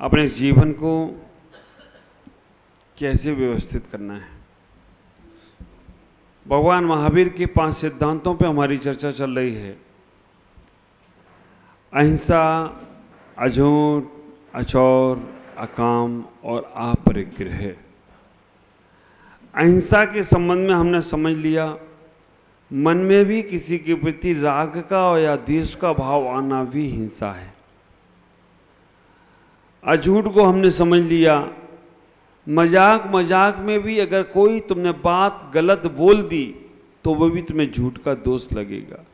अपने जीवन को कैसे व्यवस्थित करना है। भगवान महावीर के 5 सिद्धांतों पे हमारी चर्चा चल रही है। अहिंसा, अझूठ, अचौर, अकाम और अपरिग्रह। अहिंसा के संबंध में हमने समझ लिया, मन में भी किसी के प्रति राग का या द्वेष का भाव आना भी हिंसा है। अझूठ को हमने समझ लिया, मजाक मजाक में भी अगर कोई तुमने बात गलत बोल दी तो वो भी तुम्हें झूठ का दोष लगेगा।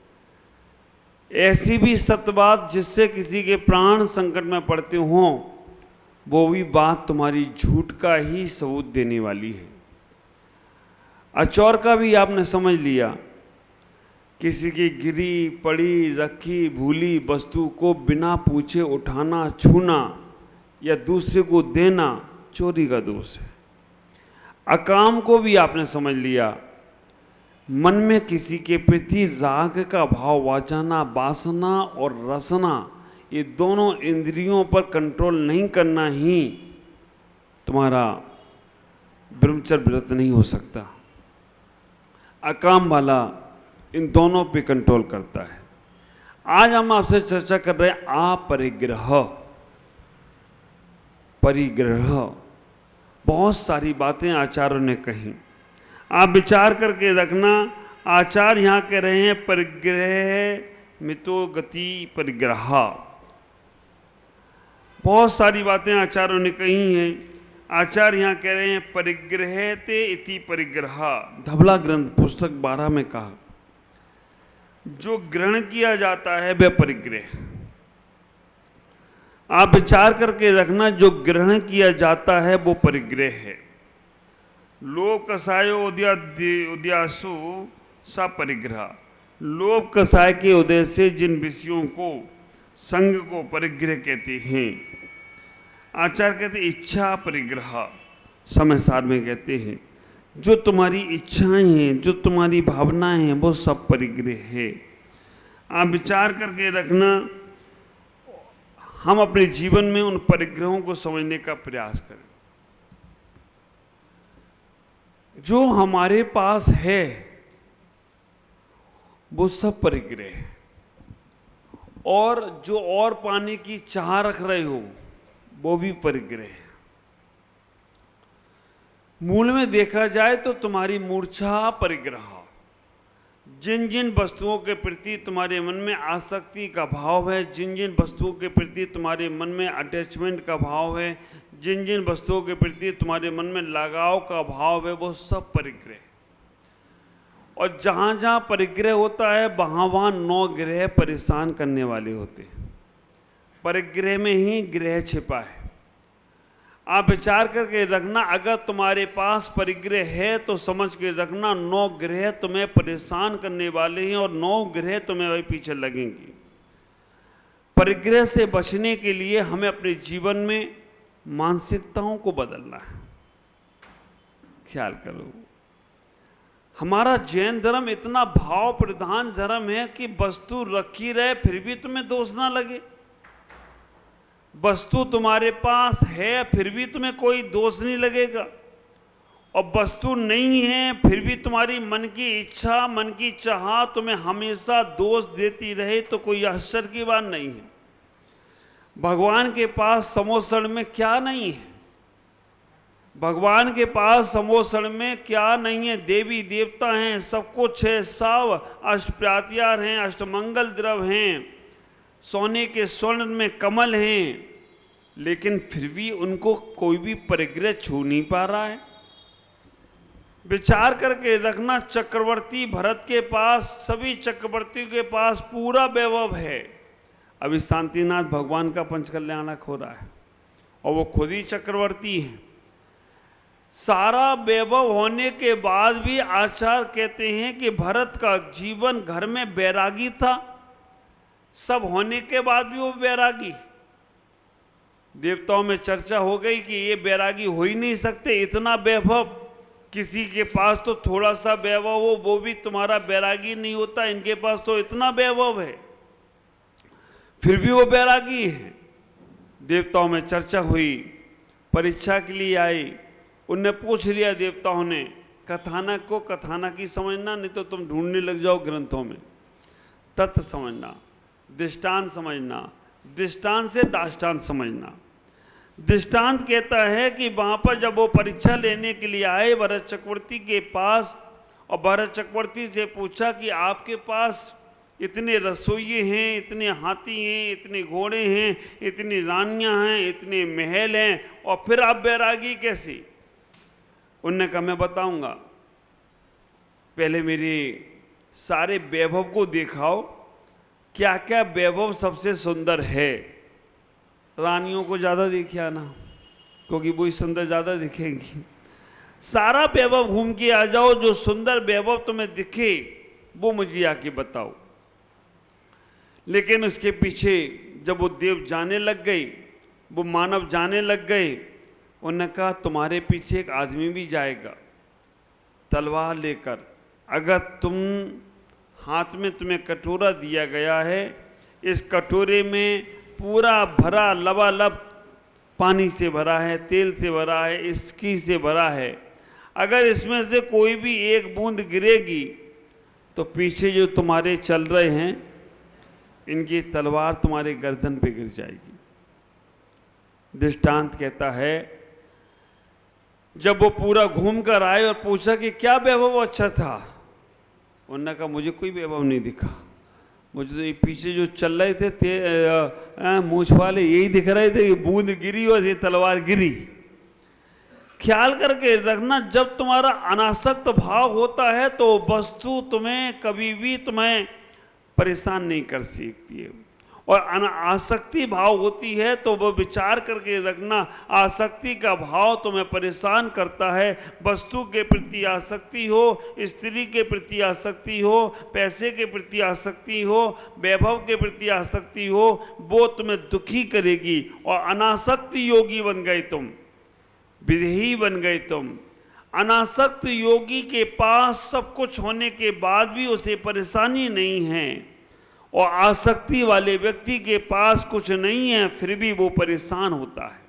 ऐसी भी सत्य बात जिससे किसी के प्राण संकट में पड़ते हों, वो भी बात तुम्हारी झूठ का ही सबूत देने वाली है। अचौर का भी आपने समझ लिया, किसी की गिरी पड़ी रखी भूली वस्तु को बिना पूछे उठाना, छूना या दूसरे को देना चोरी का दोष है। अकाम को भी आपने समझ लिया, मन में किसी के प्रति राग का भाव आ जाना, वासना और रसना, ये दोनों इंद्रियों पर कंट्रोल नहीं करना ही तुम्हारा ब्रह्मचर्य व्रत नहीं हो सकता। अकाम वाला इन दोनों पे कंट्रोल करता है। आज हम आपसे चर्चा कर रहे हैं अपरिग्रह। परिग्रह, बहुत सारी बातें आचार्यों ने कही, आप विचार करके रखना। आचार्य यहाँ कह रहे हैं परिग्रह मितो गति परिग्रह। बहुत सारी बातें आचार्यों ने कही हैं। आचार्य यहाँ कह रहे हैं परिग्रह ते इति परिग्रह। धवला ग्रंथ पुस्तक 12 में कहा, जो ग्रहण किया जाता है वह परिग्रह। आप विचार करके रखना, जो ग्रहण किया जाता है वो परिग्रह है। लोभ कषायो उद्यासु सा परिग्रह। लोभ कषाय के उदय से जिन विषयों को, संग को परिग्रह कहते हैं। आचार्य कहते हैं इच्छा परिग्रह। समय सार में कहते हैं जो तुम्हारी इच्छाएं हैं, जो तुम्हारी भावनाएं हैं, वो सब परिग्रह है। आप विचार करके रखना, हम अपने जीवन में उन परिग्रहों को समझने का प्रयास करें। जो हमारे पास है वो सब परिग्रह है, और जो और पाने की चाह रख रहे हो वो भी परिग्रह है। मूल में देखा जाए तो तुम्हारी मूर्छा परिग्रह। जिन जिन वस्तुओं के प्रति तुम्हारे मन में आसक्ति का भाव है, जिन जिन वस्तुओं के प्रति तुम्हारे मन में अटैचमेंट का भाव है, जिन जिन वस्तुओं के प्रति तुम्हारे मन में लगाव का भाव है, वो सब परिग्रह। और जहाँ जहाँ परिग्रह होता है वहाँ वहाँ 9 ग्रह परेशान करने वाले होते हैं। परिग्रह में ही ग्रह छिपा है। आप विचार करके रखना, अगर तुम्हारे पास परिग्रह है तो समझ के रखना 9 ग्रह तुम्हें परेशान करने वाले हैं और 9 ग्रह तुम्हें वही पीछे लगेंगे। परिग्रह से बचने के लिए हमें अपने जीवन में मानसिकताओं को बदलना है। ख्याल करो, हमारा जैन धर्म इतना भाव प्रधान धर्म है कि वस्तु रखी रहे फिर भी तुम्हें दोष ना लगे। वस्तु तुम्हारे पास है फिर भी तुम्हें कोई दोष नहीं लगेगा, और वस्तु नहीं है फिर भी तुम्हारी मन की इच्छा, मन की चाह तुम्हें हमेशा दोष देती रहे तो कोई आश्चर्य की बात नहीं है। भगवान के पास समोसण में क्या नहीं है? भगवान के पास समोसण में क्या नहीं है? देवी देवता हैं, सब कुछ है, सब अष्टप्रात्यार हैं, अष्टमंगल द्रव हैं, सोने के स्वर्ण में कमल हैं, लेकिन फिर भी उनको कोई भी परिग्रह छू नहीं पा रहा है। विचार करके रखना, चक्रवर्ती भरत के पास, सभी चक्रवर्तियों के पास पूरा वैभव है। अभी शांतिनाथ भगवान का पंचकल्याणक हो रहा है और वो खुद ही चक्रवर्ती हैं। सारा वैभव होने के बाद भी आचार्य कहते हैं कि भरत का जीवन घर में बैरागी था। सब होने के बाद भी वो बैरागी। देवताओं में चर्चा हो गई कि ये बैरागी हो ही नहीं सकते, इतना वैभव। किसी के पास तो थोड़ा सा वैभव हो वो भी तुम्हारा बैरागी नहीं होता, इनके पास तो इतना वैभव है फिर भी वो बैरागी है। देवताओं में चर्चा हुई, परीक्षा के लिए आए, उनने पूछ लिया देवताओं ने, कथानक को कथानक ही समझना, नहीं तो तुम ढूंढने लग जाओ ग्रंथों में। तत्व समझना, दृष्टांत समझना, दृष्टांत से दाष्टांत समझना। दृष्टांत कहता है कि वहाँ पर जब वो परीक्षा लेने के लिए आए भरत चक्रवर्ती के पास, और भरत चक्रवर्ती से पूछा कि आपके पास इतने रसोइये हैं, इतने हाथी हैं, इतने घोड़े हैं, इतनी रानियां हैं, इतने महल हैं, और फिर आप बैरागी कैसे? उनने कहा मैं बताऊंगा, पहले मेरे सारे वैभव को दिखाओ, क्या क्या वैभव सबसे सुंदर है। रानियों को ज़्यादा देखे आना, क्योंकि वही सुंदर ज़्यादा दिखेंगी। सारा वैभव घूम के आ जाओ, जो सुंदर वैभव तुम्हें दिखे वो मुझे आके बताओ। लेकिन उसके पीछे जब वो देव जाने लग गई, वो मानव जाने लग गए, उन्होंने कहा तुम्हारे पीछे एक आदमी भी जाएगा तलवार लेकर। अगर तुम हाथ में तुम्हें कटोरा दिया गया है, इस कटोरे में पूरा भरा लबालब पानी से भरा है, तेल से भरा है, इसकी से भरा है, अगर इसमें से कोई भी एक बूंद गिरेगी तो पीछे जो तुम्हारे चल रहे हैं इनकी तलवार तुम्हारे गर्दन पे गिर जाएगी। दृष्टांत कहता है जब वो पूरा घूम कर आए और पूछा कि क्या वैभव अच्छा था, उन्होंने कहा मुझे कोई वैभव नहीं दिखा, मुझे तो ये पीछे जो चल रहे थे मूछ वाले यही दिख रहे थे कि बूंद गिरी और ये तलवार गिरी। ख्याल करके रखना, जब तुम्हारा अनासक्त भाव होता है तो वस्तु तुम्हें कभी भी तुम्हें परेशान नहीं कर सकती है, और आसक्ति भाव होती है तो वह विचार करके रखना, आसक्ति का भाव तुम्हें परेशान करता है। वस्तु के प्रति आसक्ति हो, स्त्री के प्रति आसक्ति हो, पैसे के प्रति आसक्ति हो, वैभव के प्रति आसक्ति हो, वो तुम्हें दुखी करेगी। और अनासक्त योगी बन गए तुम, विदेही बन गए तुम। अनासक्त योगी के पास सब कुछ होने के बाद भी उसे परेशानी नहीं है, और आसक्ति वाले व्यक्ति के पास कुछ नहीं है फिर भी वो परेशान होता है।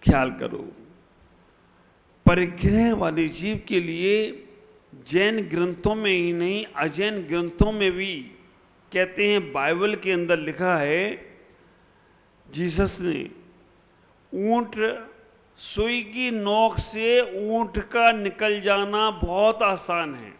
ख्याल करो, परिग्रह वाले जीव के लिए जैन ग्रंथों में ही नहीं, अजैन ग्रंथों में भी कहते हैं, बाइबल के अंदर लिखा है जीसस ने ऊंट सुई की नोक से ऊंट का निकल जाना बहुत आसान है।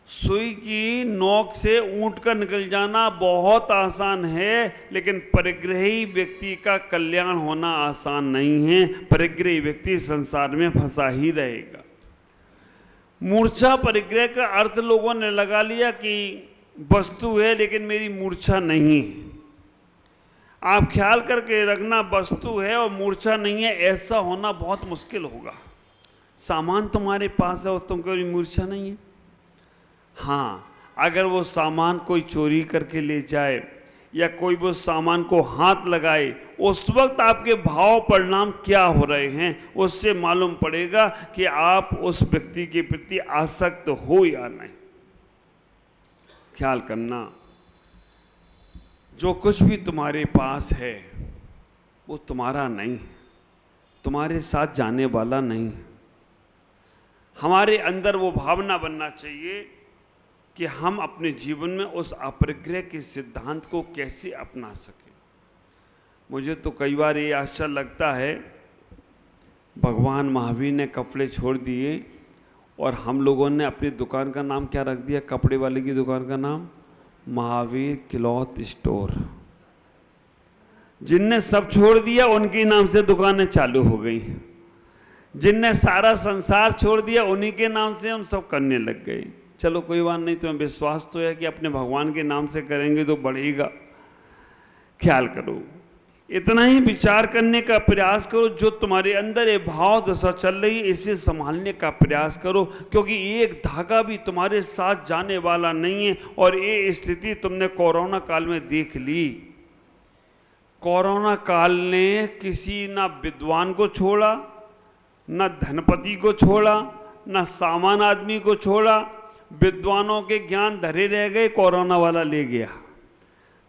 सुई की नोक से ऊंट का निकल जाना बहुत आसान है, लेकिन परिग्रही व्यक्ति का कल्याण होना आसान नहीं है। परिग्रही व्यक्ति संसार में फंसा ही रहेगा। मूर्छा परिग्रह का अर्थ लोगों ने लगा लिया कि वस्तु है लेकिन मेरी मूर्छा नहीं है। आप ख्याल करके रखना, वस्तु है और मूर्छा नहीं है, ऐसा होना बहुत मुश्किल होगा। सामान तुम्हारे पास है और तुमको मूर्छा नहीं है। हाँ, अगर वो सामान कोई चोरी करके ले जाए या कोई वो सामान को हाथ लगाए, उस वक्त आपके भाव परिणाम क्या हो रहे हैं उससे मालूम पड़ेगा कि आप उस व्यक्ति के प्रति आसक्त हो या नहीं। ख्याल करना, जो कुछ भी तुम्हारे पास है वो तुम्हारा नहीं, तुम्हारे साथ जाने वाला नहीं। हमारे अंदर वो भावना बनना चाहिए कि हम अपने जीवन में उस अपरिग्रह के सिद्धांत को कैसे अपना सकें। मुझे तो कई बार ये आश्चर्य लगता है, भगवान महावीर ने कपड़े छोड़ दिए और हम लोगों ने अपनी दुकान का नाम क्या रख दिया, कपड़े वाले की दुकान का नाम महावीर क्लॉथ स्टोर। जिनने सब छोड़ दिया उनके नाम से दुकानें चालू हो गई, जिनने सारा संसार छोड़ दिया उन्हीं के नाम से हम सब करने लग गए। चलो कोई बात नहीं, तुम्हें विश्वास तो है कि अपने भगवान के नाम से करेंगे तो बढ़ेगा। ख्याल करो, इतना ही विचार करने का प्रयास करो, जो तुम्हारे अंदर ये भाव दशा चल रही है इसे संभालने का प्रयास करो, क्योंकि एक धागा भी तुम्हारे साथ जाने वाला नहीं है। और ये स्थिति तुमने कोरोना काल में देख ली। कोरोना काल ने किसी ना विद्वान को छोड़ा, ना धनपति को छोड़ा, ना सामान आदमी को छोड़ा। विद्वानों के ज्ञान धरे रह गए, कोरोना वाला ले गया।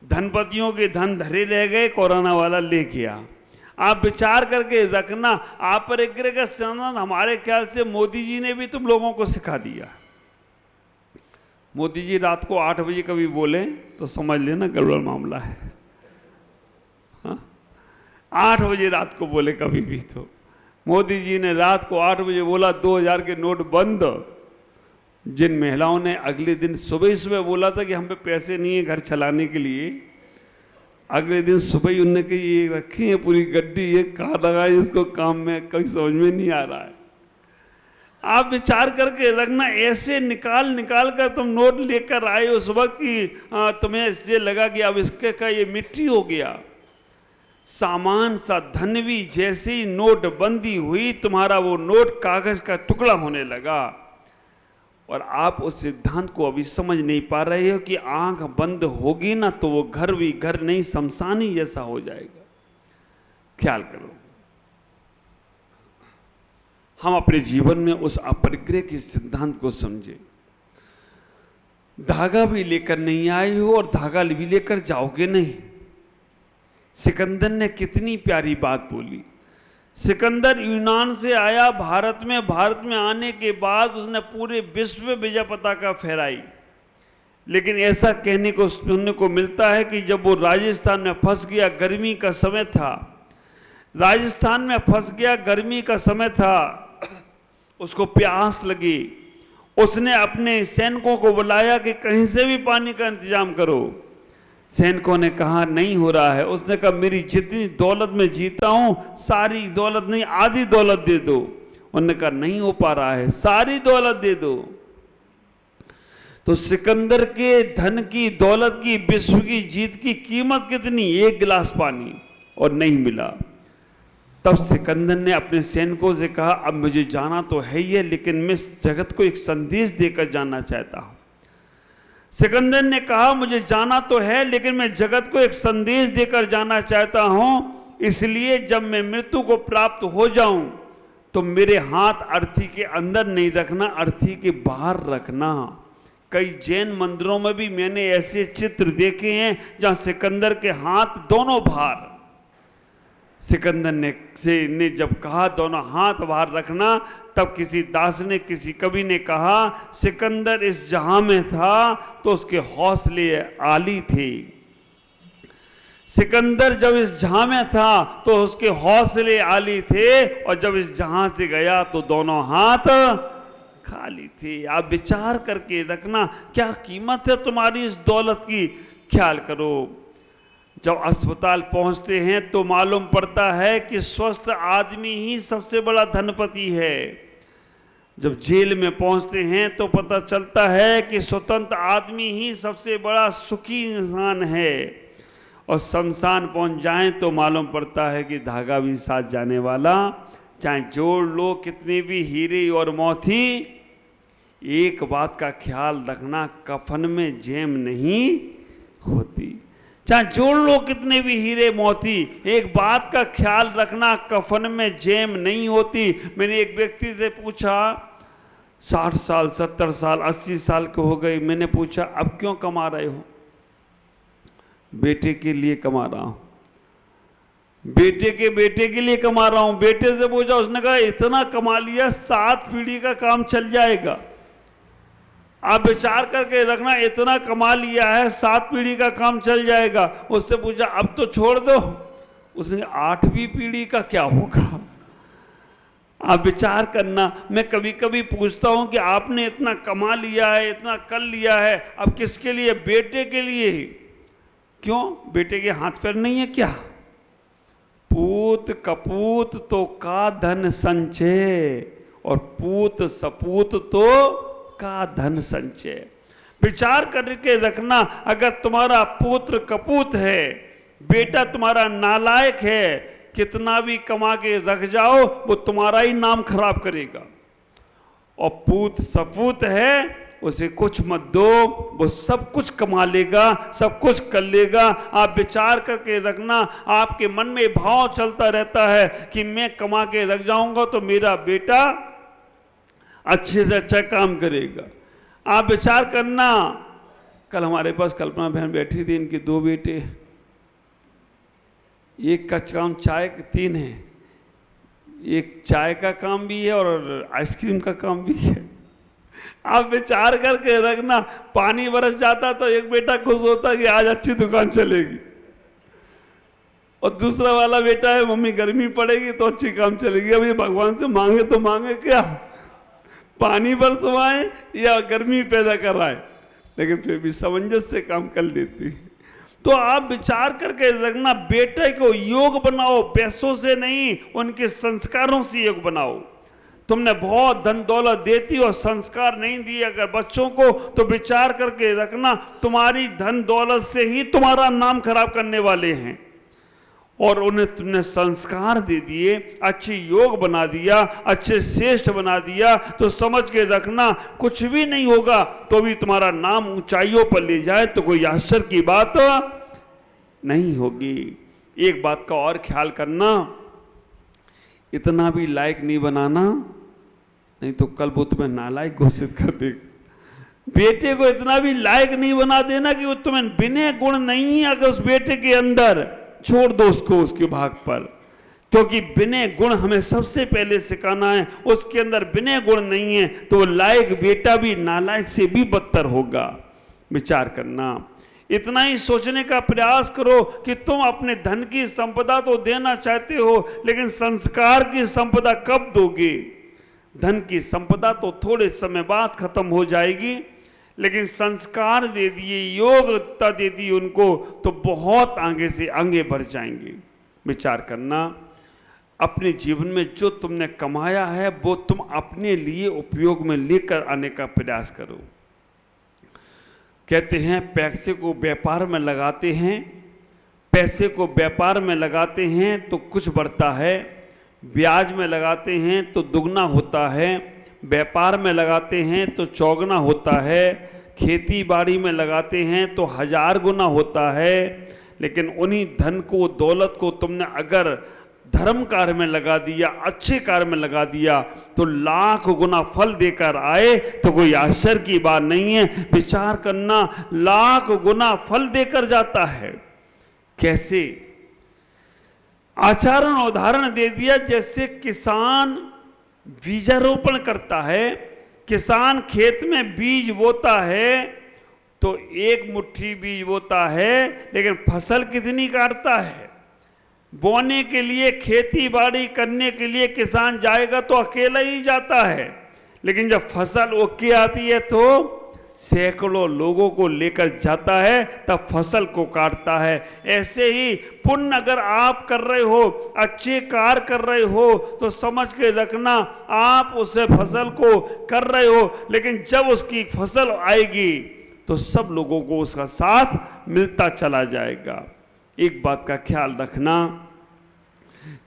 धनपतियों के धन धरे रह गए, कोरोना वाला ले गया। आप विचार करके रखना, आप परिग्रह का सिद्धांत हमारे ख्याल से मोदी जी ने भी तुम लोगों को सिखा दिया। मोदी जी रात को 8 बजे कभी बोले तो समझ लेना गड़बड़ मामला है। हाँ? 8 बजे रात को बोले कभी भी, तो मोदी जी ने रात को 8 बजे बोला 2000 के नोट बंद। जिन महिलाओं ने अगले दिन सुबह सुबह बोला था कि हम पे पैसे नहीं है घर चलाने के लिए, अगले दिन सुबह ही उनने कही ये रखी है पूरी गड्डी, ये कहाँ लगा इसको काम में, कभी समझ में नहीं आ रहा है। आप विचार करके रखना, ऐसे निकाल निकाल कर तुम नोट लेकर आए उस वक्त की तुम्हें इससे लगा कि अब इसके का ये मिट्टी हो गया। सामान सा धन भी जैसे ही नोटबंदी हुई, तुम्हारा वो नोट कागज का टुकड़ा होने लगा। और आप उस सिद्धांत को अभी समझ नहीं पा रहे हो कि आंख बंद होगी ना तो वो घर भी घर नहीं, शमशान ही जैसा हो जाएगा। ख्याल करो, हम अपने जीवन में उस अपरिग्रह के सिद्धांत को समझे। धागा भी लेकर नहीं आए हो और धागा भी लेकर जाओगे नहीं। सिकंदर ने कितनी प्यारी बात बोली। सिकंदर यूनान से आया भारत में आने के बाद उसने पूरे विश्व में विजय पताका फहराई। लेकिन ऐसा कहने को सुनने को मिलता है कि जब वो राजस्थान में फंस गया, गर्मी का समय था, राजस्थान में फंस गया, गर्मी का समय था, उसको प्यास लगी, उसने अपने सैनिकों को बुलाया कि कहीं से भी पानी का इंतजाम करो। सैनिकों ने कहा नहीं हो रहा है। उसने कहा मेरी जितनी दौलत में जीता हूं सारी दौलत नहीं, आधी दौलत दे दो। उन्होंने कहा नहीं हो पा रहा है, सारी दौलत दे दो। तो सिकंदर के धन की, दौलत की, विश्व की जीत की कीमत कितनी? 1 गिलास पानी, और नहीं मिला। तब सिकंदर ने अपने सैनिकों से कहा अब मुझे जाना तो है ही है, लेकिन मैं जगत को एक संदेश देकर जाना चाहता हूं। सिकंदर ने कहा मुझे जाना तो है लेकिन मैं जगत को एक संदेश देकर जाना चाहता हूं, इसलिए जब मैं मृत्यु को प्राप्त हो जाऊं तो मेरे हाथ अर्थी के अंदर नहीं रखना, अर्थी के बाहर रखना। कई जैन मंदिरों में भी मैंने ऐसे चित्र देखे हैं जहां सिकंदर के हाथ दोनों बाहर। सिकंदर ने जब कहा दोनों हाथ बाहर रखना, तब किसी दास ने, किसी कवि ने कहा सिकंदर इस जहां में था तो उसके हौसले आली थे। सिकंदर जब इस जहां में था तो उसके हौसले आली थे, और जब इस जहां से गया तो दोनों हाथ खाली थे। आप विचार करके रखना, क्या कीमत है तुम्हारी इस दौलत की। ख्याल करो, जब अस्पताल पहुंचते हैं तो मालूम पड़ता है कि स्वस्थ आदमी ही सबसे बड़ा धनपति है। जब जेल में पहुंचते हैं तो पता चलता है कि स्वतंत्र आदमी ही सबसे बड़ा सुखी इंसान है। और शमशान पहुंच जाएं तो मालूम पड़ता है कि धागा भी साथ जाने वाला, चाहे जोड़ लो कितने भी हीरे और मोती, एक बात का ख्याल रखना, कफन में जेम नहीं होती। चाहे जोड़ लो कितने भी हीरे मोती, एक बात का ख्याल रखना, कफन में जेम नहीं होती। मैंने एक व्यक्ति से पूछा, 60 साल 70 साल 80 साल के हो गए, मैंने पूछा अब क्यों कमा रहे हो? बेटे के लिए कमा रहा हूं, बेटे के लिए कमा रहा हूं। बेटे से पूछा, उसने कहा इतना कमा लिया 7 पीढ़ी का काम चल जाएगा। आप विचार करके रखना, इतना कमा लिया है 7 पीढ़ी का काम चल जाएगा। उससे पूछा अब तो छोड़ दो, उसने 8वीं पीढ़ी का क्या होगा? आप विचार करना। मैं कभी कभी पूछता हूं कि आपने इतना कमा लिया है, इतना कर लिया है, अब किसके लिए? बेटे के लिए। क्यों? बेटे के हाथ पैर नहीं है क्या? पूत कपूत तो का धन संचय, और पूत सपूत तो का धन संचय। विचार करके रखना, अगर तुम्हारा पुत्र कपूत है, बेटा तुम्हारा नालायक है, कितना भी कमा के रख जाओ वो तुम्हारा ही नाम खराब करेगा। और पूत सपूत है, उसे कुछ मत दो, वो सब कुछ कमा लेगा, सब कुछ कर लेगा। आप विचार करके रखना, आपके मन में भाव चलता रहता है कि मैं कमा के रख जाऊंगा तो मेरा बेटा अच्छे से अच्छा काम करेगा। आप विचार करना, कल हमारे पास कल्पना बहन बैठी थी, इनके 2 बेटे, एक का काम चाय, 3 है, एक चाय का काम भी है और आइसक्रीम का काम भी है। आप विचार करके रखना, पानी बरस जाता तो एक बेटा खुश होता कि आज अच्छी दुकान चलेगी, और दूसरा वाला बेटा है मम्मी गर्मी पड़ेगी तो अच्छी काम चलेगी। अब ये भगवान से मांगे तो मांगे क्या, पानी बरसवाए या गर्मी पैदा कराए, लेकिन फिर भी सामंजस्य से काम कर लेती है। तो आप विचार करके रखना, बेटे को योग बनाओ, पैसों से नहीं, उनके संस्कारों से योग बनाओ। तुमने बहुत धन दौलत देती और संस्कार नहीं दिए अगर बच्चों को, तो विचार करके रखना, तुम्हारी धन दौलत से ही तुम्हारा नाम खराब करने वाले हैं। और उन्हें तुमने संस्कार दे दिए, अच्छी योग बना दिया, अच्छे श्रेष्ठ बना दिया, तो समझ के रखना कुछ भी नहीं होगा तो भी तुम्हारा नाम ऊंचाइयों पर ले जाए तो कोई आश्चर्य की बात नहीं होगी। एक बात का और ख्याल करना, इतना भी लायक नहीं बनाना, नहीं तो कल वो तुम्हें नालायक घोषित कर देगा। बेटे को इतना भी लायक नहीं बना देना कि वो तुम्हें बिना गुण नहीं है, अगर उस बेटे के अंदर छोड़ दो उसको उसके भाग पर, क्योंकि बिना गुण हमें सबसे पहले सिखाना है। उसके अंदर बिना गुण नहीं है तो वो लायक बेटा भी नालायक से भी बदतर होगा। विचार करना, इतना ही सोचने का प्रयास करो कि तुम अपने धन की संपदा तो देना चाहते हो, लेकिन संस्कार की संपदा कब दोगे? धन की संपदा तो थोड़े समय बाद खत्म हो जाएगी, लेकिन संस्कार दे दिए, योग्यता दे दी उनको, तो बहुत आगे से आगे बढ़ जाएंगे। विचार करना, अपने जीवन में जो तुमने कमाया है वो तुम अपने लिए उपयोग में लेकर आने का प्रयास करो। कहते हैं पैसे को व्यापार में लगाते हैं, पैसे को व्यापार में लगाते हैं तो कुछ बढ़ता है, ब्याज में लगाते हैं तो दुगना होता है, व्यापार में लगाते हैं तो चौगुना होता है, खेती बाड़ी में लगाते हैं तो 1000 गुना होता है। लेकिन उन्हीं धन को, दौलत को तुमने अगर धर्म कार्य में लगा दिया, अच्छे कार्य में लगा दिया, तो लाख गुना फल देकर आए तो कोई आश्चर्य की बात नहीं है। विचार करना, लाख गुना फल देकर जाता है। कैसे? आचरण उदाहरण दे दिया, जैसे किसान बीजारोपण करता है, किसान खेत में बीज बोता है तो एक मुट्ठी बीज बोता है, लेकिन फसल कितनी काटता है? बोने के लिए, खेती बाड़ी करने के लिए किसान जाएगा तो अकेला ही जाता है, लेकिन जब फसल ओके आती है तो सैकड़ों लोगों को लेकर जाता है, तब फसल को काटता है। ऐसे ही पुण्य अगर आप कर रहे हो, अच्छे कार्य कर रहे हो, तो समझ के रखना आप उसे फसल को कर रहे हो, लेकिन जब उसकी फसल आएगी तो सब लोगों को उसका साथ मिलता चला जाएगा। एक बात का ख्याल रखना,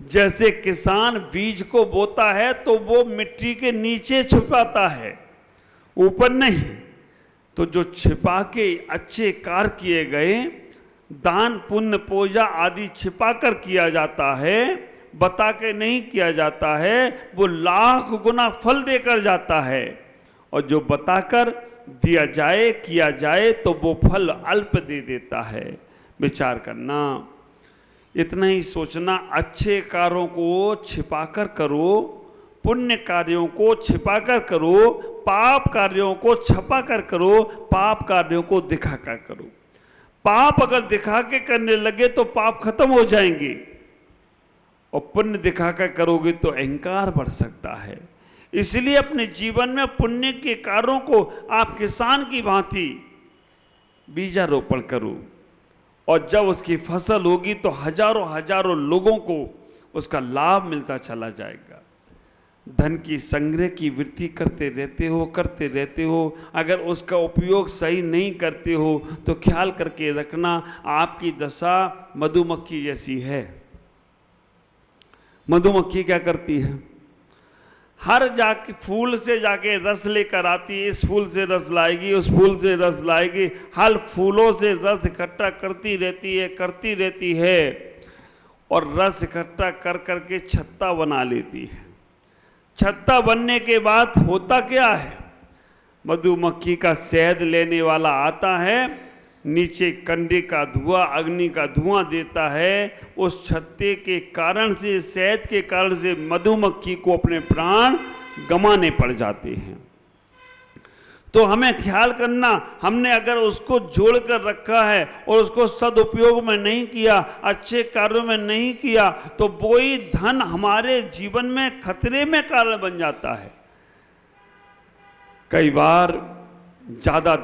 जैसे किसान बीज को बोता है तो वो मिट्टी के नीचे छुपाता है, ऊपर नहीं। तो जो छिपा के अच्छे कार्य किए गए, दान पुण्य पूजा आदि छिपा कर किया जाता है, बता के नहीं किया जाता है, वो लाख गुना फल देकर जाता है। और जो बताकर दिया जाए, किया जाए, तो वो फल अल्प दे देता है। विचार करना, इतना ही सोचना, अच्छे कार्यों को छिपाकर करो, पुण्य कार्यों को छिपाकर करो, पाप कार्यों को छपाकर करो, पाप कार्यों को दिखाकर करो। पाप अगर दिखा के करने लगे तो पाप खत्म हो जाएंगे, और पुण्य दिखाकर करोगे तो अहंकार बढ़ सकता है। इसलिए अपने जीवन में पुण्य के कार्यों को आप किसान की भांति बीजारोपण करो, और जब उसकी फसल होगी तो हजारों हजारों लोगों को उसका लाभ मिलता चला जाएगा। धन की संग्रह की वृत्ति करते रहते हो, अगर उसका उपयोग सही नहीं करते हो तो ख्याल करके रखना, आपकी दशा मधुमक्खी जैसी है। मधुमक्खी क्या करती है? हर जाके फूल से जाके रस लेकर आती है, इस फूल से रस लाएगी, उस फूल से रस लाएगी, हर फूलों से रस इकट्ठा करती रहती है, और रस इकट्ठा कर करके छत्ता बना लेती है। छत्ता बनने के बाद होता क्या है? मधुमक्खी का शहद लेने वाला आता है, नीचे कंडे का धुआं, अग्नि का धुआं देता है, उस छत्ते के कारण से, शहद के कारण से मधुमक्खी को अपने प्राण गंवाने पड़ जाते हैं। तो हमें ख्याल करना, हमने अगर उसको जोड़ कर रखा है और उसको सदुपयोग में नहीं किया, अच्छे कार्यों में नहीं किया, तो वही धन हमारे जीवन में खतरे में कारण बन जाता है। कई बार ज़्यादा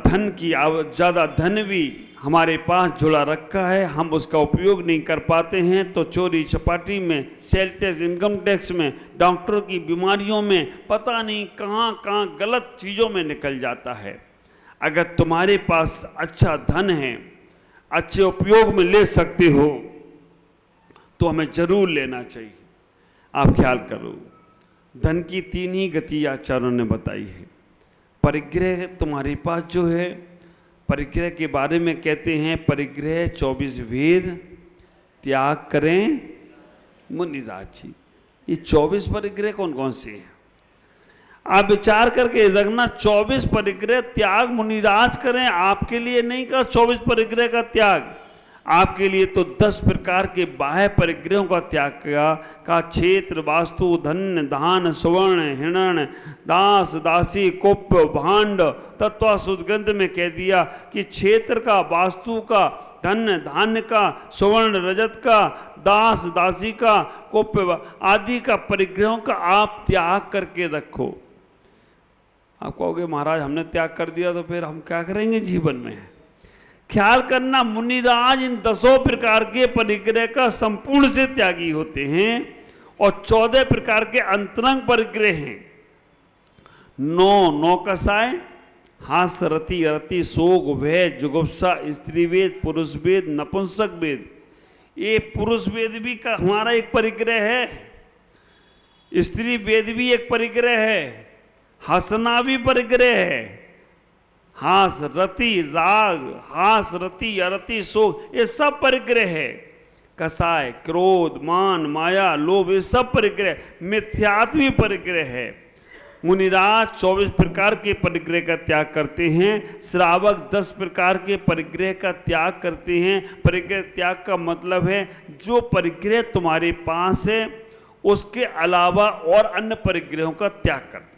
धन भी हमारे पास जुड़ा रखा है, हम उसका उपयोग नहीं कर पाते हैं, तो चोरी चपाटी में, सेल टैक्स, इनकम टैक्स में, डॉक्टरों की बीमारियों में, पता नहीं कहाँ कहाँ गलत चीज़ों में निकल जाता है। अगर तुम्हारे पास अच्छा धन है, अच्छे उपयोग में ले सकते हो, तो हमें जरूर लेना चाहिए। आप ख्याल करो, धन की 3 ही गति आचार्यों ने बताई है। परिग्रह तुम्हारे पास जो है, परिग्रह के बारे में कहते हैं, परिग्रह 24 वेद त्याग करें मुनिराज जी। ये 24 परिग्रह कौन कौन से हैं? आप विचार करके रखना, 24 परिग्रह त्याग मुनिराज करें। आपके लिए नहीं कहा 24 परिग्रह का त्याग, आपके लिए तो 10 प्रकार के बाह्य परिग्रहों का त्याग किया। का क्षेत्र, वास्तु, धन्य, धान, सुवर्ण, हिरण, दास, दासी, कुप्य, भांड, तत्व शुद्ध ग्रंथ में कह दिया कि क्षेत्र का, वास्तु का, धन्य धान्य का, सुवर्ण रजत का, दास दासी का, कुप्य आदि का परिग्रहों का आप त्याग करके रखो। आप कहोगे महाराज हमने त्याग कर दिया तो फिर हम क्या करेंगे जीवन में? ख्याल करना, मुनिराज इन 10 प्रकार के परिग्रह का संपूर्ण से त्यागी होते हैं और 14 प्रकार के अंतरंग परिग्रह हैं। 9 कसाय, हास, रति, अरति, शोक, भय, जुगुप्सा, स्त्री वेद, पुरुष वेद, नपुंसक वेद। ये पुरुष वेद भी का हमारा एक परिग्रह है, स्त्री वेद भी एक परिग्रह है, हंसना भी परिग्रह है। हास, रति, राग, हास, रति, अरति, शोक, ये सब परिग्रह है। कसाय, क्रोध, मान, माया, लोभ, ये सब परिग्रह। मिथ्यात्व भी परिग्रह है। मुनिराज 24 प्रकार के परिग्रह का त्याग करते हैं, श्रावक 10 प्रकार के परिग्रह का त्याग करते हैं। परिग्रह त्याग का मतलब है जो परिग्रह तुम्हारे पास है उसके अलावा और अन्य परिग्रहों का त्याग कर दो।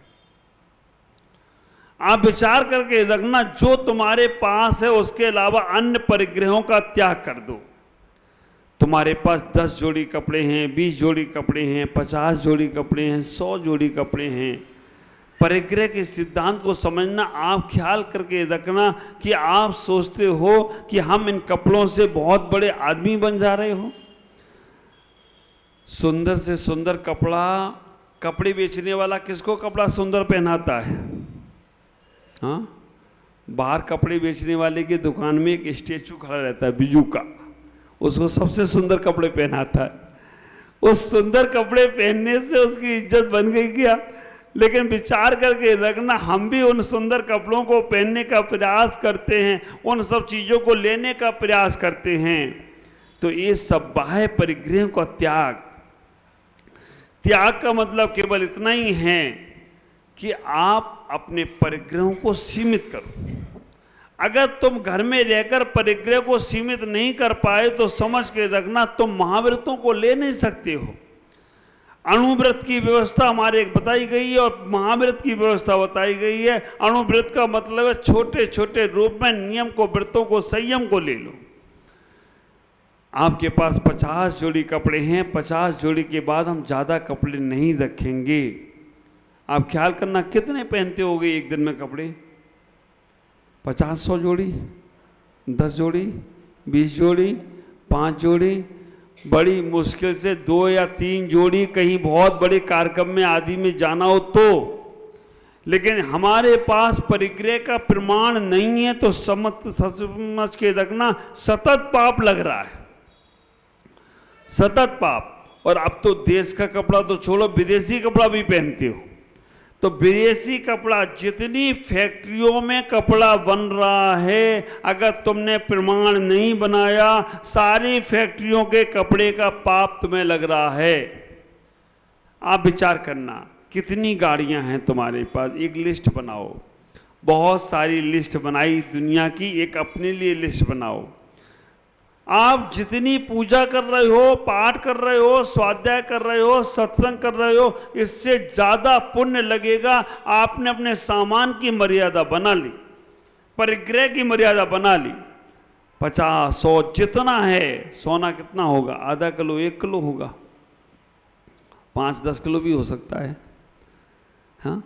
आप विचार करके रखना, जो तुम्हारे पास है उसके अलावा अन्य परिग्रहों का त्याग कर दो। तुम्हारे पास 10 जोड़ी कपड़े हैं, 20 जोड़ी कपड़े हैं, 50 जोड़ी कपड़े हैं, 100 जोड़ी कपड़े हैं। परिग्रह के सिद्धांत को समझना, आप ख्याल करके रखना कि आप सोचते हो कि हम इन कपड़ों से बहुत बड़े आदमी बन जा रहे हो। सुंदर से सुंदर कपड़े बेचने वाला किसको कपड़ा सुंदर पहनाता है? हाँ, बाहर कपड़े बेचने वाले की दुकान में एक स्टेचू खड़ा रहता है बिजू का, उसको सबसे सुंदर कपड़े पहनाता है। उस सुंदर कपड़े पहनने से उसकी इज्जत बन गई क्या? लेकिन विचार करके रखना, हम भी उन सुंदर कपड़ों को पहनने का प्रयास करते हैं, उन सब चीज़ों को लेने का प्रयास करते हैं। तो ये सब बाह्य परिग्रहों का त्याग का मतलब केवल इतना ही है कि आप अपने परिग्रहों को सीमित करो। अगर तुम घर में रहकर परिग्रह को सीमित नहीं कर पाए तो समझ के रखना तुम महाव्रतों को ले नहीं सकते हो। अणुव्रत की व्यवस्था हमारे एक बताई गई है और महाव्रत की व्यवस्था बताई गई है। अणुव्रत का मतलब है छोटे छोटे रूप में नियम को, व्रतों को, संयम को ले लो। आपके पास 50 जोड़ी कपड़े हैं, 50 जोड़ी के बाद हम ज़्यादा कपड़े नहीं रखेंगे। आप ख्याल करना, कितने पहनते होगे एक दिन में कपड़े? 50-100 जोड़ी, 10 जोड़ी, 20 जोड़ी, 5 जोड़ी, बड़ी मुश्किल से 2 या 3 जोड़ी कहीं बहुत बड़े कार्यक्रम में आदि में जाना हो तो। लेकिन हमारे पास परिग्रह का प्रमाण नहीं है तो समझ के रखना सतत पाप लग रहा है, सतत पाप। और अब तो देश का कपड़ा तो छोड़ो, विदेशी कपड़ा भी पहनते हो। तो विदेशी कपड़ा, जितनी फैक्ट्रियों में कपड़ा बन रहा है, अगर तुमने प्रमाण नहीं बनाया, सारी फैक्ट्रियों के कपड़े का पाप तुम्हें लग रहा है। आप विचार करना, कितनी गाड़ियां हैं तुम्हारे पास, एक लिस्ट बनाओ। बहुत सारी लिस्ट बनाई दुनिया की, एक अपने लिए लिस्ट बनाओ। आप जितनी पूजा कर रहे हो, पाठ कर रहे हो, स्वाध्याय कर रहे हो, सत्संग कर रहे हो, इससे ज्यादा पुण्य लगेगा। आपने अपने सामान की मर्यादा बना ली, परिग्रह की मर्यादा बना ली। 50, 100 जितना है। सोना कितना होगा? आधा किलो, 1 किलो होगा, 5-10 किलो भी हो सकता है। हाँ,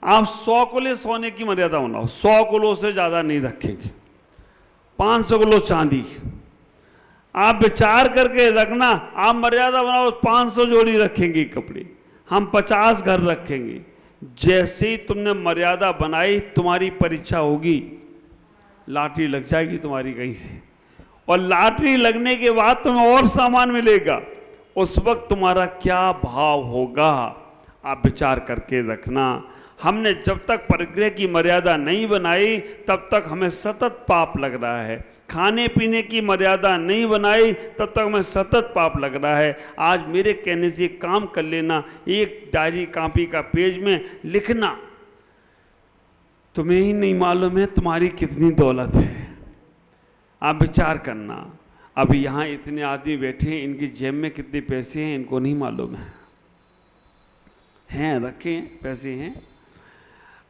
आप 100 किलो सोने की मर्यादा बनाओ, 100 किलो से ज्यादा नहीं रखेंगे। 500 किलो चांदी आप विचार करके रखना। आप मर्यादा बनाओ, 500 जोड़ी रखेंगे कपड़े, हम 50 घर रखेंगे। जैसे ही तुमने मर्यादा बनाई, तुम्हारी परीक्षा होगी, लॉटरी लग जाएगी तुम्हारी कहीं से, और लॉटरी लगने के बाद तुम्हें और सामान मिलेगा। उस वक्त तुम्हारा क्या भाव होगा, आप विचार करके रखना। हमने जब तक परिग्रह की मर्यादा नहीं बनाई, तब तक हमें सतत पाप लग रहा है। खाने पीने की मर्यादा नहीं बनाई, तब तक हमें सतत पाप लग रहा है। आज मेरे कहने से एक काम कर लेना, एक डायरी कॉपी का पेज में लिखना। तुम्हें ही नहीं मालूम है तुम्हारी कितनी दौलत है। आप विचार करना, अभी यहाँ इतने आदमी बैठे हैं, इनकी जेब में कितने पैसे हैं इनको नहीं मालूम है। हैं, रखे हैं, पैसे हैं।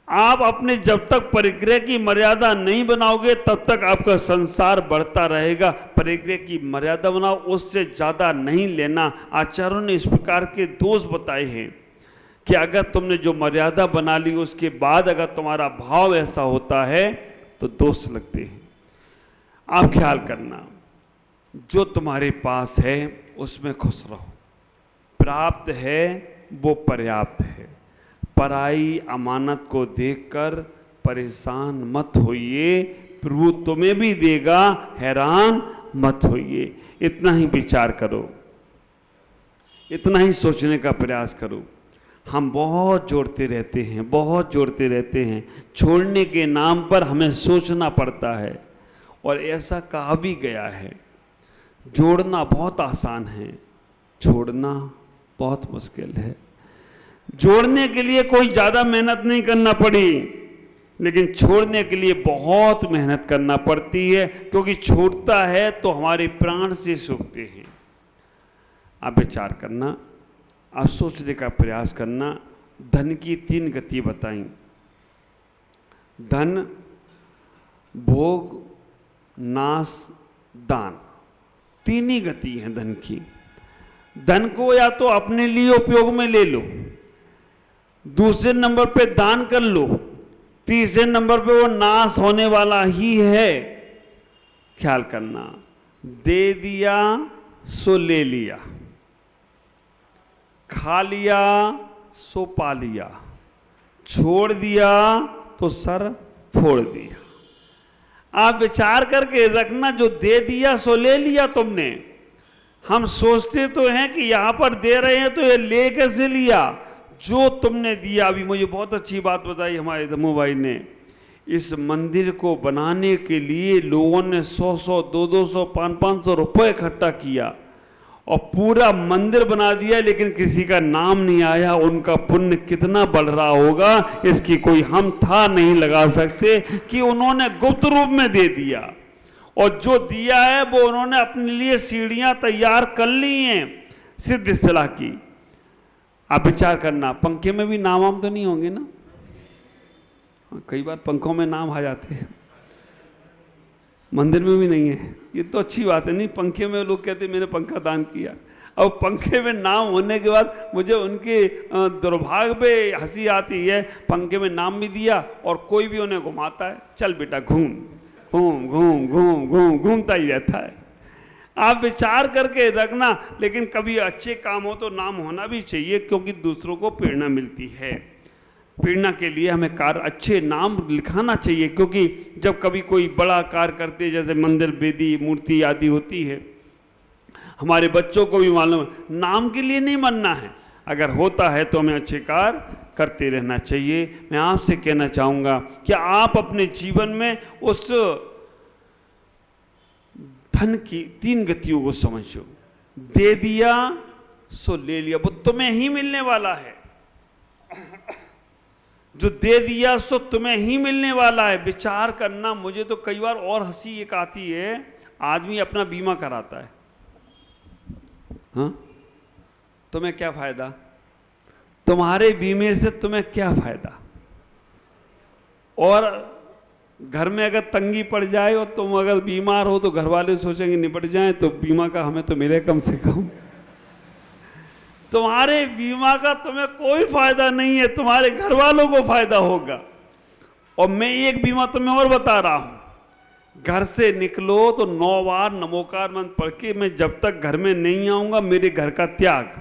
आप अपने जब तक परिग्रह की मर्यादा नहीं बनाओगे, तब तक आपका संसार बढ़ता रहेगा। परिग्रह की मर्यादा बनाओ, उससे ज्यादा नहीं लेना। आचार्यों ने इस प्रकार के दोष बताए हैं कि अगर तुमने जो मर्यादा बना ली, उसके बाद अगर तुम्हारा भाव ऐसा होता है तो दोष लगते हैं। आप ख्याल करना, जो तुम्हारे पास है उसमें खुश रहो। प्राप्त है वो पर्याप्त है। पराई अमानत को देखकर परेशान मत होइए, प्रभु तुम्हें भी देगा, हैरान मत होइए। इतना ही विचार करो, इतना ही सोचने का प्रयास करो। हम बहुत जोड़ते रहते हैं, बहुत जोड़ते रहते हैं। छोड़ने के नाम पर हमें सोचना पड़ता है, और ऐसा कहा भी गया है, जोड़ना बहुत आसान है, छोड़ना बहुत मुश्किल है। जोड़ने के लिए कोई ज़्यादा मेहनत नहीं करना पड़ी, लेकिन छोड़ने के लिए बहुत मेहनत करना पड़ती है, क्योंकि छूटता है तो हमारे प्राण से सूखते हैं। आप विचार करना, आप सोचने का प्रयास करना। धन की 3 गति बताई। धन, भोग, नाश, दान, 3 ही गति हैं धन की। धन को या तो अपने लिए उपयोग में ले लो, दूसरे नंबर पे दान कर लो, तीसरे नंबर पे वो नाश होने वाला ही है। ख्याल करना, दे दिया सो ले लिया, खा लिया सो पा लिया, छोड़ दिया तो सर फोड़ दिया। आप विचार करके रखना, जो दे दिया सो ले लिया तुमने। हम सोचते तो हैं कि यहां पर दे रहे हैं तो ये ले कैसे लिया। जो तुमने दिया, अभी मुझे बहुत अच्छी बात बताई हमारे धम्मू भाई ने, इस मंदिर को बनाने के लिए लोगों ने 100-100, 200-200, 500-500 रुपये इकट्ठा किया और पूरा मंदिर बना दिया, लेकिन किसी का नाम नहीं आया। उनका पुण्य कितना बढ़ रहा होगा, इसकी कोई हम था नहीं लगा सकते कि उन्होंने गुप्त रूप में दे दिया। और जो दिया है वो उन्होंने अपने लिए सीढ़ियां तैयार कर ली हैं सिद्ध सलाह की। आप विचार करना, पंखे में भी नाम वाम तो नहीं होंगे ना? कई बार पंखों में नाम आ जाते हैं, मंदिर में भी नहीं है। ये तो अच्छी बात है। नहीं, पंखे में लोग कहते मैंने पंखा दान किया। अब पंखे में नाम होने के बाद मुझे उनके दुर्भाग्य पे हंसी आती है। पंखे में नाम भी दिया और कोई भी उन्हें घुमाता है, चल बेटा घूम घूम घूम घूम घूम, घूमता ही रहता है। आप विचार करके रखना। लेकिन कभी अच्छे काम हो तो नाम होना भी चाहिए, क्योंकि दूसरों को प्रेरणा मिलती है। प्रेरणा के लिए हमें कार्य अच्छे नाम लिखाना चाहिए, क्योंकि जब कभी कोई बड़ा कार्य करते, जैसे मंदिर, वेदी, मूर्ति आदि होती है, हमारे बच्चों को भी मालूम है नाम के लिए नहीं बनना है। अगर होता है तो हमें अच्छे कार्य करते रहना चाहिए। मैं आपसे कहना चाहूँगा कि आप अपने जीवन में उस धन की 3 गतियों को समझो। दे दिया सो ले लिया, वो तुम्हें ही मिलने वाला है। जो दे दिया सो तुम्हें ही मिलने वाला है। विचार करना। मुझे तो कई बार और हंसी एक आती है, आदमी अपना बीमा कराता है, हाँ, तुम्हें क्या फायदा, तुम्हारे बीमे से तुम्हें क्या फायदा। और घर में अगर तंगी पड़ जाए और तुम अगर बीमार हो तो घर वाले सोचेंगे निपट जाए तो बीमा का हमें तो मिले कम से कम। तुम्हारे बीमा का तुम्हें कोई फायदा नहीं है, तुम्हारे घर वालों को फायदा होगा। और मैं एक बीमा तुम्हें और बता रहा हूं, घर से निकलो तो 9 बार नमोकार मंत्र पढ़ के, मैं जब तक घर में नहीं आऊंगा मेरे घर का त्याग।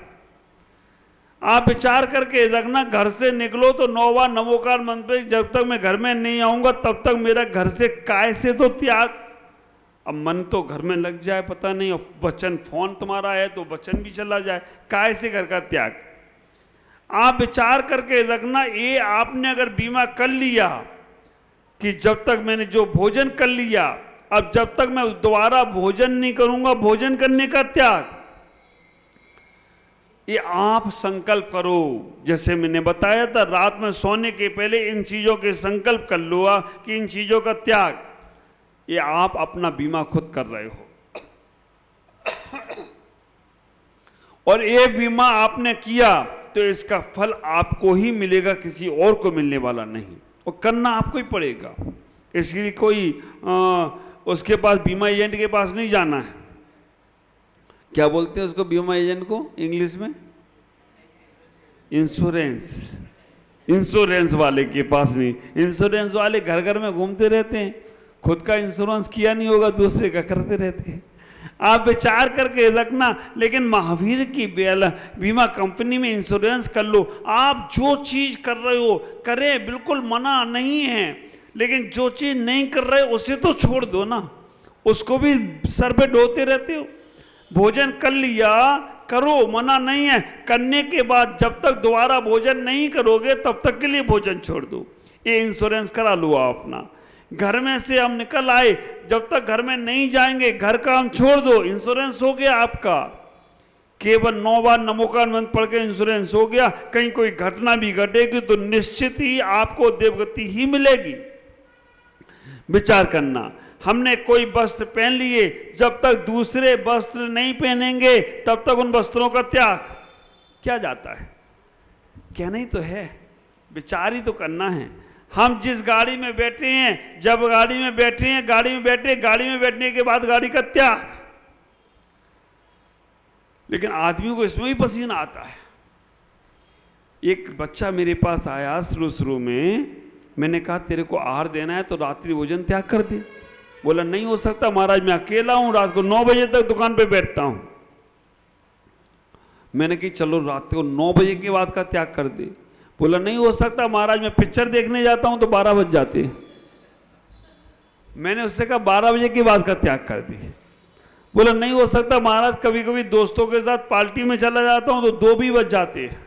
आप विचार करके रखना, घर से निकलो तो 9 बार नमोकार मंत्र पे, जब तक मैं घर में नहीं आऊंगा तब तक मेरा घर से काय से तो त्याग। अब मन तो घर में लग जाए पता नहीं, और वचन फोन तुम्हारा है तो वचन भी चला जाए, काय से घर का त्याग। आप विचार करके रखना, ये आपने अगर बीमा कर लिया कि जब तक मैंने जो भोजन कर लिया, अब जब तक मैं दोबारा भोजन नहीं करूंगा, भोजन करने का त्याग। ये आप संकल्प करो। जैसे मैंने बताया था, रात में सोने के पहले इन चीजों के संकल्प कर लो कि इन चीजों का त्याग। ये आप अपना बीमा खुद कर रहे हो। और ये बीमा आपने किया तो इसका फल आपको ही मिलेगा, किसी और को मिलने वाला नहीं, और करना आपको ही पड़ेगा। इसलिए कोई उसके पास, बीमा एजेंट के पास नहीं जाना है। क्या बोलते हैं उसको बीमा एजेंट को इंग्लिश में? इंश्योरेंस वाले के पास नहीं। इंश्योरेंस वाले घर घर में घूमते रहते हैं, खुद का इंश्योरेंस किया नहीं होगा, दूसरे का करते रहते हैं। आप विचार करके रखना। लेकिन महावीर की बीमा कंपनी में इंश्योरेंस कर लो। आप जो चीज कर रहे हो करें, बिल्कुल मना नहीं है, लेकिन जो चीज नहीं कर रहे उसे तो छोड़ दो ना, उसको भी सर पे ढोते रहते हो। भोजन कर लिया, करो, मना नहीं है। करने के बाद जब तक दोबारा भोजन नहीं करोगे तब तक के लिए भोजन छोड़ दो। ये इंश्योरेंस करा लो अपना। घर में से हम निकल आए, जब तक घर में नहीं जाएंगे घर का हम छोड़ दो, इंश्योरेंस हो गया आपका। केवल 9 बार नमोकार मंत्र पढ़ के इंश्योरेंस हो गया। कहीं कोई घटना भी घटेगी तो निश्चित ही आपको देवगति ही मिलेगी। विचार करना। हमने कोई वस्त्र पहन लिए, जब तक दूसरे वस्त्र नहीं पहनेंगे तब तक उन वस्त्रों का त्याग क्या जाता है? क्या नहीं तो है? विचार ही तो करना है। हम जिस गाड़ी में बैठे हैं, जब गाड़ी में बैठे हैं, गाड़ी में बैठने के बाद गाड़ी का त्याग। लेकिन आदमी को इसमें भी पसीना आता है। एक बच्चा मेरे पास आया शुरू में, मैंने कहा तेरे को आहार देना है तो रात्रि भोजन त्याग कर दे। बोला नहीं हो सकता महाराज, मैं अकेला हूं, रात को 9 बजे तक दुकान पे बैठता हूं। मैंने कहा चलो रात को 9 बजे के बाद का त्याग कर दे। बोला नहीं हो सकता महाराज, मैं पिक्चर देखने जाता हूं तो 12 बज जाते हैं। मैंने उससे कहा 12 बजे के बाद का त्याग कर दे। बोला नहीं हो सकता महाराज, कभी कभी दोस्तों के साथ पार्टी में चला जाता हूं तो 2 भी बज जाते हैं।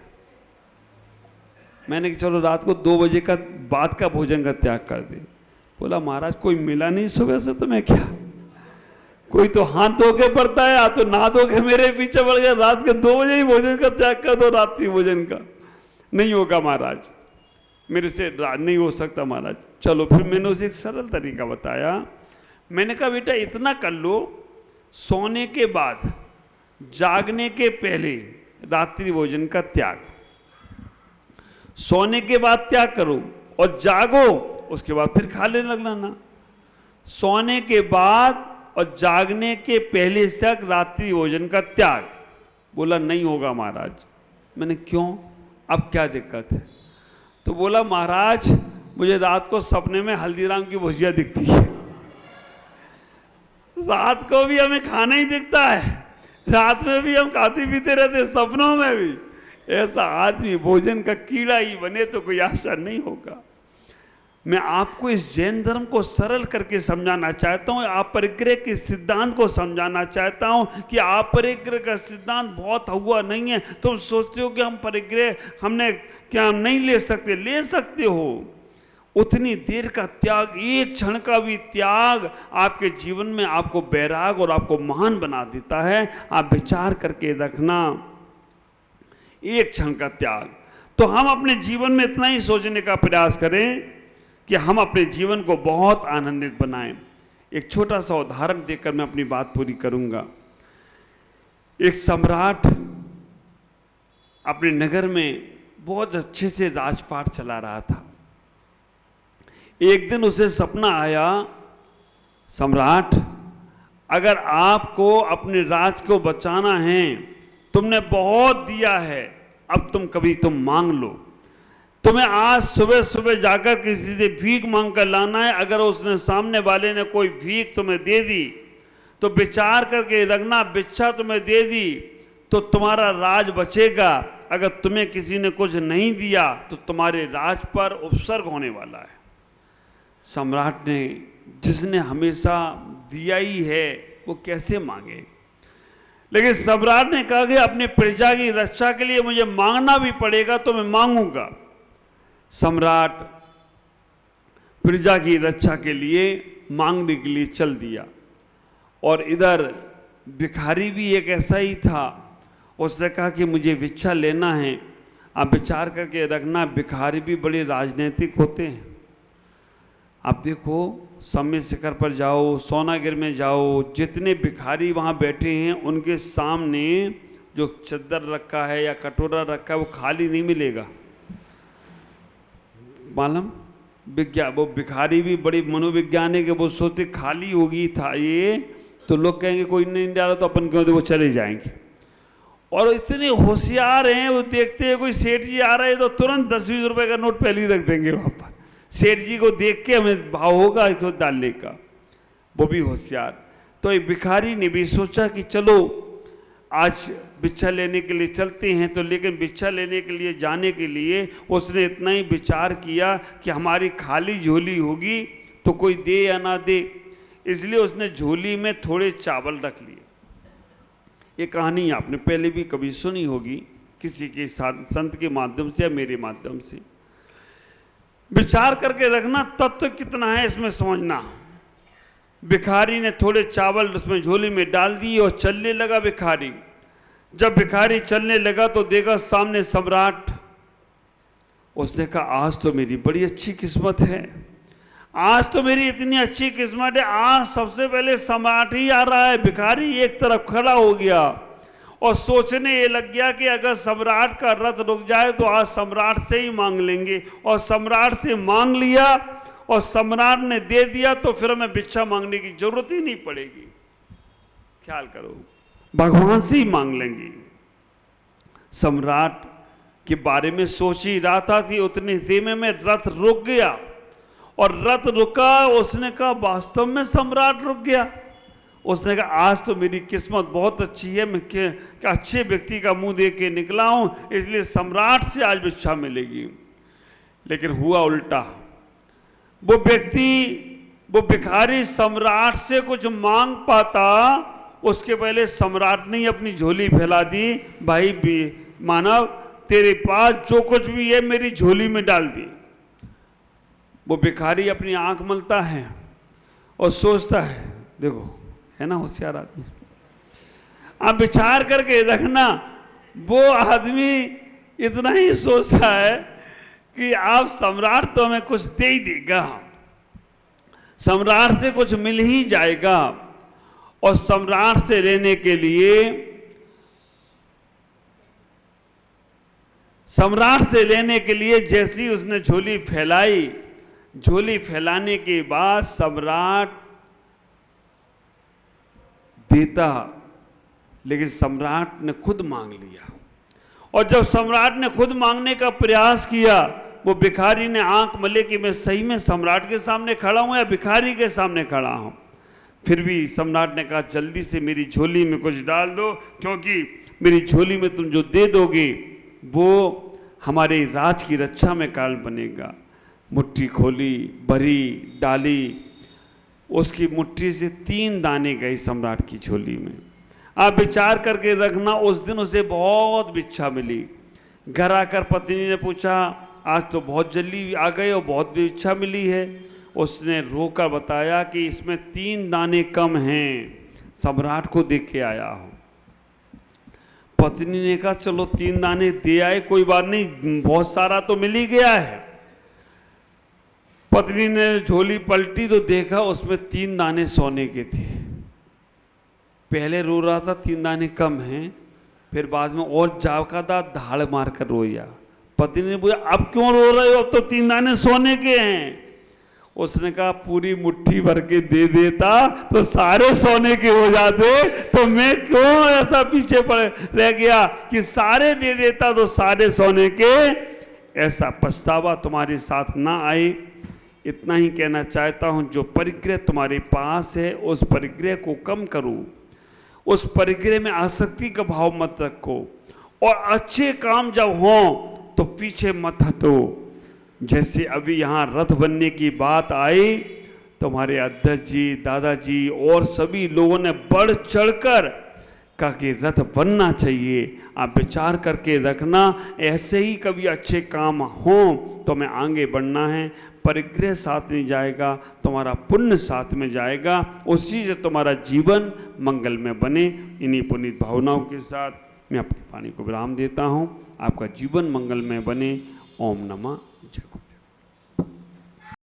मैंने कहा चलो रात को 2 बजे का बाद का भोजन का त्याग कर दे। बोला महाराज कोई मिला नहीं सुबह से, तो मैं क्या, कोई तो हाथ धो के पड़ता है, तो ना धो के मेरे पीछे पड़ गया। रात के 2 बजे ही भोजन का त्याग कर दो, रात्रि भोजन का। नहीं होगा महाराज, मेरे से नहीं हो सकता महाराज। चलो फिर मैंने उसे एक सरल तरीका बताया। मैंने कहा बेटा इतना कर लो, सोने के बाद, जागने के पहले रात्रि भोजन का त्याग, सोने के बाद त्याग करो, और जागो उसके बाद फिर खा लेने लगना ना। सोने के बाद और जागने के पहले तक रात्रि भोजन का त्याग। बोला नहीं होगा महाराज। मैंने क्यों, अब क्या दिक्कत है? तो बोला महाराज मुझे रात को सपने में हल्दीराम की भुजिया दिखती है। रात को भी हमें खाना ही दिखता है, रात में भी हम खाते पीते रहते, सपनों में भी। ऐसा आदमी भोजन का कीड़ा ही बने तो कोई आशा नहीं होगा। मैं आपको इस जैन धर्म को सरल करके समझाना चाहता हूँ, आप परिग्रह के सिद्धांत को समझाना चाहता हूँ कि आप परिग्रह का सिद्धांत बहुत हुआ नहीं है। तुम सोचते हो कि हम परिग्रह हमने क्या हम नहीं ले सकते, ले सकते हो। उतनी देर का त्याग, एक क्षण का भी त्याग आपके जीवन में आपको बैराग और आपको महान बना देता है। आप विचार करके रखना, एक क्षण का त्याग। तो हम अपने जीवन में इतना ही सोचने का प्रयास करें कि हम अपने जीवन को बहुत आनंदित बनाएं। एक छोटा सा उदाहरण देकर मैं अपनी बात पूरी करूंगा। एक सम्राट अपने नगर में बहुत अच्छे से राजपाट चला रहा था। एक दिन उसे सपना आया, सम्राट, अगर आपको अपने राज को बचाना है, तुमने बहुत दिया है, अब तुम मांग लो। तुम्हें आज सुबह सुबह जाकर किसी से भीख मांग कर लाना है। अगर उसने सामने वाले ने कोई भीख तुम्हें दे दी तो विचार करके रखना, भिक्षा तुम्हें दे दी तो तुम्हारा राज बचेगा। अगर तुम्हें किसी ने कुछ नहीं दिया तो तुम्हारे राज पर उपसर्ग होने वाला है। सम्राट ने, जिसने हमेशा दिया ही है, वो कैसे मांगे? लेकिन सम्राट ने कहा कि अपनी प्रजा की रक्षा के लिए मुझे मांगना भी पड़ेगा तो मैं मांगूंगा। सम्राट प्रजा की रक्षा के लिए मांगने के लिए चल दिया। और इधर भिखारी भी एक ऐसा ही था। उसने कहा कि मुझे भिक्षा लेना है। आप विचार करके रखना, भिखारी भी बड़े राजनीतिक होते हैं। आप देखो, सम्य शिखर पर जाओ, सोनागिर में जाओ, जितने भिखारी वहाँ बैठे हैं उनके सामने जो चद्दर रखा है या कटोरा रखा है वो खाली नहीं मिलेगा। मालूम, वो भिखारी भी बड़ी मनोवैज्ञानिक है। वो सोचते खाली होगी था ये तो लोग कहेंगे कोई नहीं डाला तो अपन क्यों, वो चले जाएंगे। और इतने होशियार हैं, वो देखते हैं कोई सेठ जी आ रहे हैं तो तुरंत 10-20 रुपए का नोट पहले ही रख देंगे वहाँ पर। सेठ जी को देख के हमें भाव होगा इसको डालने का। वो भी होशियार। तो एक भिखारी ने भी सोचा कि चलो आज भिक्षा लेने के लिए चलते हैं। तो लेकिन भिक्षा लेने के लिए जाने के लिए उसने इतना ही विचार किया कि हमारी खाली झोली होगी तो कोई दे या ना दे, इसलिए उसने झोली में थोड़े चावल रख लिए। ये कहानी आपने पहले भी कभी सुनी होगी, किसी के संत के माध्यम से या मेरे माध्यम से। विचार करके रखना, तत्व कितना है इसमें समझना। भिखारी ने थोड़े चावल उसमें झोली में डाल दिए और चलने लगा भिखारी। जब भिखारी चलने लगा तो देखा सामने सम्राट। उसने कहा आज तो मेरी बड़ी अच्छी किस्मत है, आज तो मेरी इतनी अच्छी किस्मत है, आज सबसे पहले सम्राट ही आ रहा है। भिखारी एक तरफ खड़ा हो गया और सोचने ये लग गया कि अगर सम्राट का रथ रुक जाए तो आज सम्राट से ही मांग लेंगे। और सम्राट से मांग लिया और सम्राट ने दे दिया तो फिर हमें भिक्षा मांगने की जरूरत ही नहीं पड़ेगी। ख्याल करो, भगवान से ही मांग लेंगे। सम्राट के बारे में सोच ही रहा था कि उतनी देर में रथ रुक गया। और रथ रुका, उसने कहा वास्तव में सम्राट रुक गया। उसने कहा आज तो मेरी किस्मत बहुत अच्छी है, मैं अच्छे व्यक्ति का मुंह देख के निकला हूं, इसलिए सम्राट से आज भिक्षा मिलेगी। लेकिन हुआ उल्टा। वो व्यक्ति, वो भिखारी सम्राट से कुछ मांग पाता उसके पहले सम्राट ने अपनी झोली फैला दी। भाई मानव, तेरे पास जो कुछ भी है मेरी झोली में डाल दी। वो भिखारी अपनी आंख मलता है और सोचता है, देखो है ना होशियार आदमी। आप विचार करके रखना, वो आदमी इतना ही सोचता है कि आप सम्राट तो हमें कुछ दे ही देगा, सम्राट से कुछ मिल ही जाएगा। और सम्राट से लेने के लिए, सम्राट से लेने के लिए जैसी उसने झोली फैलाई, झोली फैलाने के बाद सम्राट देता, लेकिन सम्राट ने खुद मांग लिया। और जब सम्राट ने खुद मांगने का प्रयास किया, वो भिखारी ने आंख मले कि मैं सही में सम्राट के सामने खड़ा हूं या भिखारी के सामने खड़ा हूं। फिर भी सम्राट ने कहा जल्दी से मेरी झोली में कुछ डाल दो, क्योंकि मेरी झोली में तुम जो दे दोगे वो हमारे राज की रक्षा में कारण बनेगा। मुट्ठी खोली, भरी, डाली, उसकी मुट्ठी से 3 दाने गए सम्राट की झोली में। आप विचार करके रखना, उस दिन उसे बहुत भिक्षा मिली। घर आकर पत्नी ने पूछा आज तो बहुत जल्दी आ गए और बहुत भिक्षा मिली है। उसने रोकर बताया कि इसमें 3 दाने कम हैं, सम्राट को देख के आया हूँ। पत्नी ने कहा चलो 3 दाने दे आए, कोई बात नहीं, बहुत सारा तो मिल ही गया है। पत्नी ने झोली पलटी तो देखा उसमें 3 दाने सोने के थे। पहले रो रहा था 3 दाने कम हैं, फिर बाद में और जावकादा धाड़ मारकर रोया। पत्नी ने पूछा अब क्यों रो रहे हो, अब तो 3 दाने सोने के हैं। उसने कहा पूरी मुट्ठी भर के दे देता तो सारे सोने के हो जाते, तो मैं क्यों ऐसा पीछे पड़ रह गया कि सारे दे देता तो सारे सोने के। ऐसा पछतावा तुम्हारे साथ ना आए, इतना ही कहना चाहता हूं। जो परिग्रह तुम्हारे पास है उस परिग्रह को कम करो, उस परिग्रह में आसक्ति का भाव मत रखो, और अच्छे काम जब हों तो पीछे मत हटो। जैसे अभी यहाँ रथ बनने की बात आई, तुम्हारे अध्यक्ष जी, दादाजी और सभी लोगों ने बढ़ चढ़कर कहा कि रथ बनना चाहिए। आप विचार करके रखना, ऐसे ही कभी अच्छे काम हों तो हमें आगे बढ़ना है। परिग्रह साथ नहीं जाएगा, तुम्हारा पुण्य साथ में जाएगा, उसी से तुम्हारा जीवन मंगल में बने। इन्हीं पुनीत भावनाओं के साथ मैं अपनी वाणी को विराम देता हूँ। आपका जीवन मंगल में बने। ओम नमः